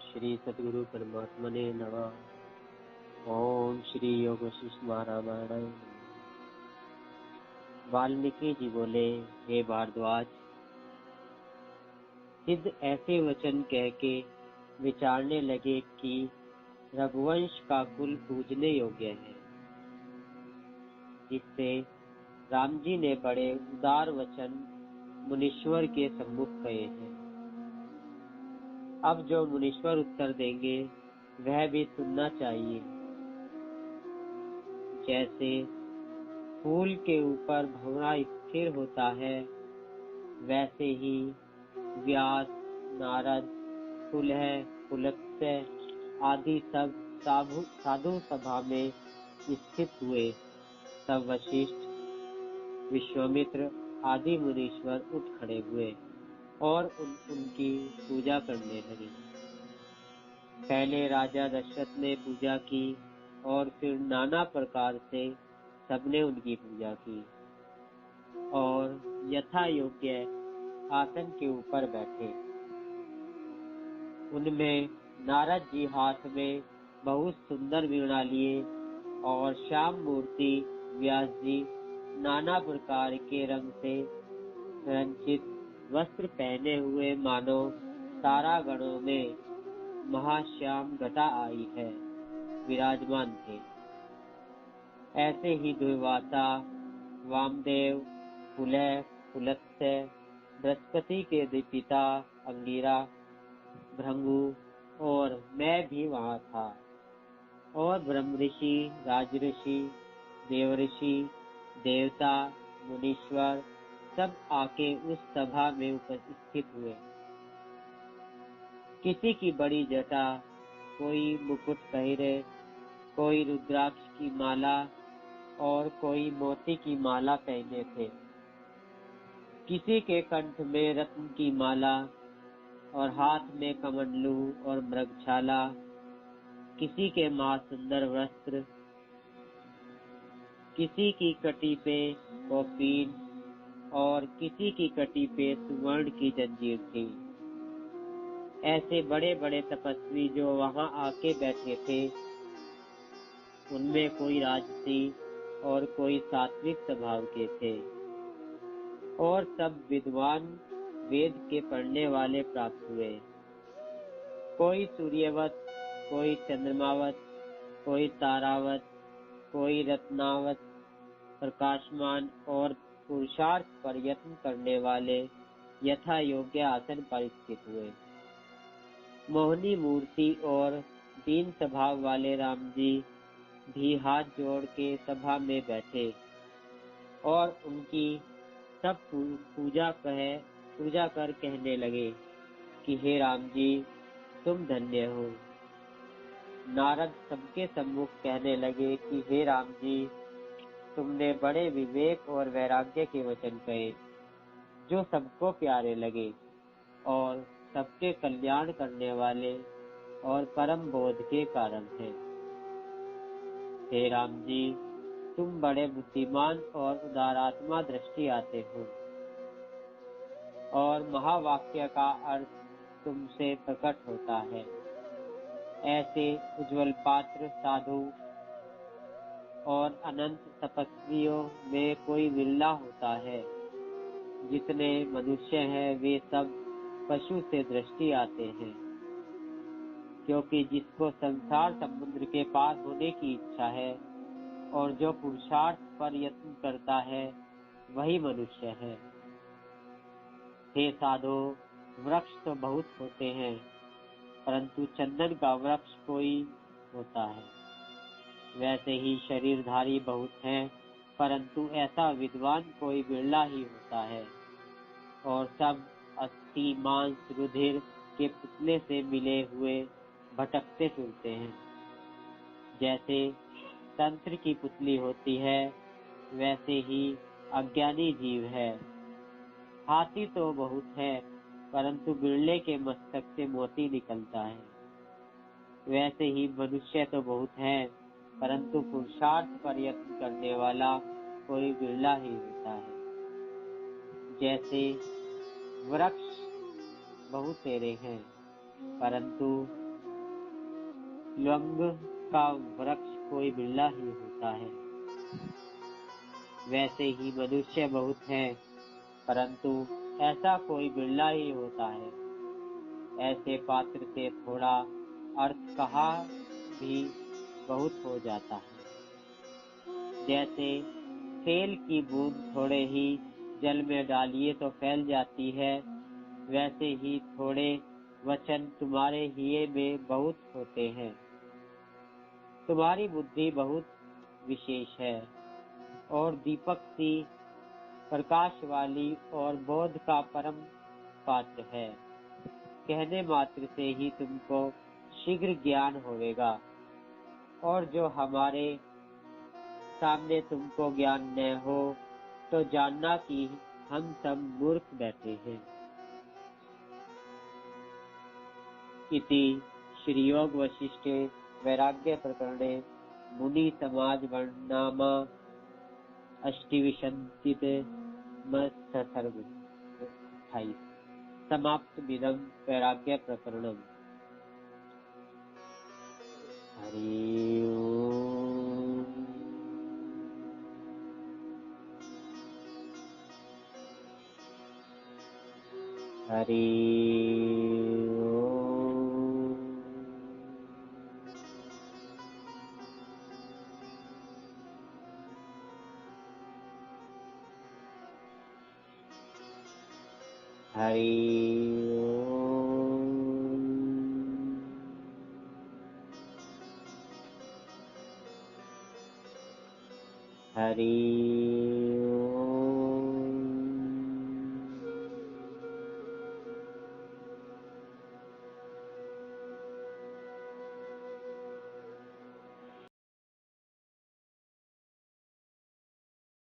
श्री सद्गुरु परमात्मने नमः। ओम श्री योग वशिष्ठ महारामायण। वाल्मीकि जी बोले, हे भारद्वाज, सिद्ध ऐसे वचन कह के विचारने लगे कि रघुवंश का कुल पूजने योग्य है। जिससे राम जी ने बड़े उदार वचन मुनीश्वर के सम्मुख कहे हैं। अब जो मुनीश्वर उत्तर देंगे वह भी सुनना चाहिए। जैसे फूल के ऊपर भंवरा स्थिर होता है, वैसे ही व्यास, नारद, पुलह, पुलत्स्य आदि सब साधु सभा में स्थित हुए। तब वशिष्ठ, विश्वामित्र आदि मुनीश्वर उठ खड़े हुए और उनकी पूजा करने लगे। पहले राजा दशरथ ने पूजा की और फिर नाना प्रकार से सबने उनकी पूजा की और यथा योग्य आसन के ऊपर बैठे। उनमें नारद जी हाथ में बहुत सुंदर वीणा लिए और श्याम मूर्ति व्यास जी नाना प्रकार के रंग से रंजित वस्त्र पहने हुए मानो तारागणों में महाश्याम घटा आई है, विराजमान थे। ऐसे ही दुर्वासा, वामदेव, पुलह, पुलत्स्य, बृहस्पति के पिता अंगिरा, भृंगु और मैं भी वहाँ था। और ब्रह्म ऋषि, राजऋषि, देवऋषि, देवता, मुनीश्वर सब आके उस सभा में उपस्थित हुए। किसी की बड़ी जटा, कोई मुकुट पहरे, कोई रुद्राक्ष की माला और कोई मोती की माला पहने थे। किसी के कंठ में रत्न की माला और हाथ में कमंडलू और मृगछाला, किसी के माथ सुंदर वस्त्र, किसी की कटी पे कौपीन और किसी की कटी पे सुवर्ण की जंजीर थी। ऐसे बड़े बड़े तपस्वी जो वहां आके बैठे थे, उनमें कोई राजसी और कोई सात्विक स्वभाव के थे और सब विद्वान वेद के पढ़ने वाले प्राप्त हुए। कोई सूर्यवत, कोई चंद्रमावत, कोई तारावत, कोई रत्नावत प्रकाशमान और पुरुषार्थ पर यत्न करने वाले यथा योग्य आसन पर स्थित हुए। मोहनी मूर्ति और दीन स्वभाव वाले राम जी भी हाथ जोड़ के सभा में बैठे और उनकी सब पूजा कर कहने लगे कि हे राम जी, तुम धन्य हो। नारद सबके सम्मुख कहने लगे कि हे राम जी, तुमने बड़े विवेक और वैराग्य के वचन कहे जो सबको प्यारे लगे और सबके कल्याण करने वाले और परम बोध के कारण हैं। हे राम जी, तुम बड़े बुद्धिमान और उदारात्मा दृष्टि आते हो और महावाक्य का अर्थ तुमसे प्रकट होता है। ऐसे उज्ज्वल पात्र साधु और अनंत तपस्वियों में कोई विरला होता है। जितने मनुष्य हैं वे सब पशु से दृष्टि आते हैं, क्योंकि जिसको संसार समुद्र के पार होने की इच्छा है और जो पुरुषार्थ पर यत्न करता है वही मनुष्य है। हे साधो, वृक्ष तो बहुत होते हैं, परंतु चंदन का वृक्ष कोई होता है। वैसे ही शरीरधारी बहुत हैं, परंतु ऐसा विद्वान कोई बिरला ही होता है। और सब अस्थि, मांस, रुधिर के पुतले से मिले हुए भटकते फिरते हैं। जैसे तंत्र की पुतली होती है, वैसे ही अज्ञानी जीव है। हाथी तो बहुत है, परंतु बिरले के मस्तक से मोती निकलता है। वैसे ही मनुष्य तो बहुत है, परंतु पुरुषार्थ पर यत्न करने वाला कोई बिरला ही होता है। जैसे वृक्ष बहुत तेरे हैं, परंतु लौंग का वृक्ष कोई बिरला ही होता है, वैसे ही मनुष्य बहुत है, परंतु ऐसा कोई बिरला ही होता है। ऐसे पात्र से थोड़ा अर्थ कहा भी बहुत हो जाता है। जैसे तेल की बूंद थोड़े ही जल में डालिए तो फैल जाती है, वैसे ही थोड़े वचन तुम्हारे हिये में बहुत होते हैं। तुम्हारी बुद्धि बहुत विशेष है और दीपक सी प्रकाश वाली और बोध का परम पात्र है। कहने मात्र से ही तुमको शीघ्र ज्ञान होवेगा, और जो हमारे सामने तुमको ज्ञान न हो तो जानना कि हम सब मूर्ख बैठे हैं। इति श्री योग वशिष्ठे वैराग्य प्रकरणे मुनि समाज वर्णनामा अष्टविंशतित सर्ग 28 समाप्त विदम वैराग्य प्रकरणम। हरि ओम। हरि ओम। हरि ओम। हरि